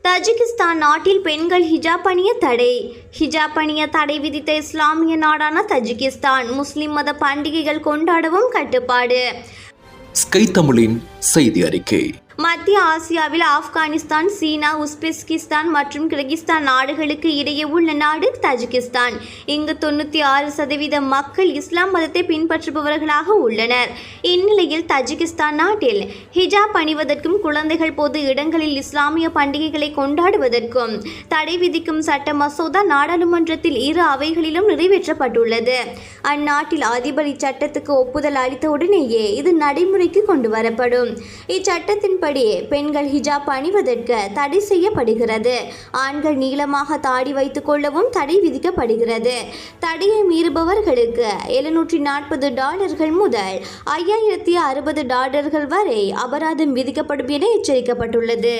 Tajikistan நாட்டில் பெண்கள் ஹிஜாப் அணிய தடை. ஹிஜாப் அணிய தடை விதித்த இஸ்லாமிய நாடான தஜிகிஸ்தான் முஸ்லிம் மத பண்டிகைகள் கொண்டாடவும் கட்டுப்பாடு. ஸ்கை தமிழின் செய்தி அறிக்கை. மத்திய ஆசியாவில் ஆப்கானிஸ்தான், சீனா, உஸ்பெஸ்கிஸ்தான் மற்றும் கிர்கிஸ்தான் நாடுகளுக்கு இடையே உள்ள நாடு தஜிகிஸ்தான். இங்கு 96% மக்கள் இஸ்லாம் மதத்தை பின்பற்றுபவர்களாக உள்ளனர். இந்நிலையில் தஜிகிஸ்தான் நாட்டில் ஹிஜாப் அணிவதற்கும் குழந்தைகள் பொது இடங்களில் இஸ்லாமிய பண்டிகைகளை கொண்டாடுவதற்கும் தடை விதிக்கும் சட்ட மசோதா நாடாளுமன்றத்தில் இரு அவைகளிலும் நிறைவேற்றப்பட்டுள்ளது. அந்நாட்டில் அதிபர் இச்சட்டத்துக்கு ஒப்புதல் அளித்தவுடனேயே இது நடைமுறைக்கு கொண்டு வரப்படும். இச்சட்டத்தின்படி பெண்கள் ஹிஜாப் அணிவதற்கு தடை செய்யப்படுகிறது. ஆண்கள் நீளமாக தாடி வைத்துக் கொள்ளவும் தடை விதிக்கப்படுகிறது. தடையை மீறுபவர்களுக்கு $740 முதல் $5060 வரை அபராதம் விதிக்கப்படும் என எச்சரிக்கப்பட்டுள்ளது.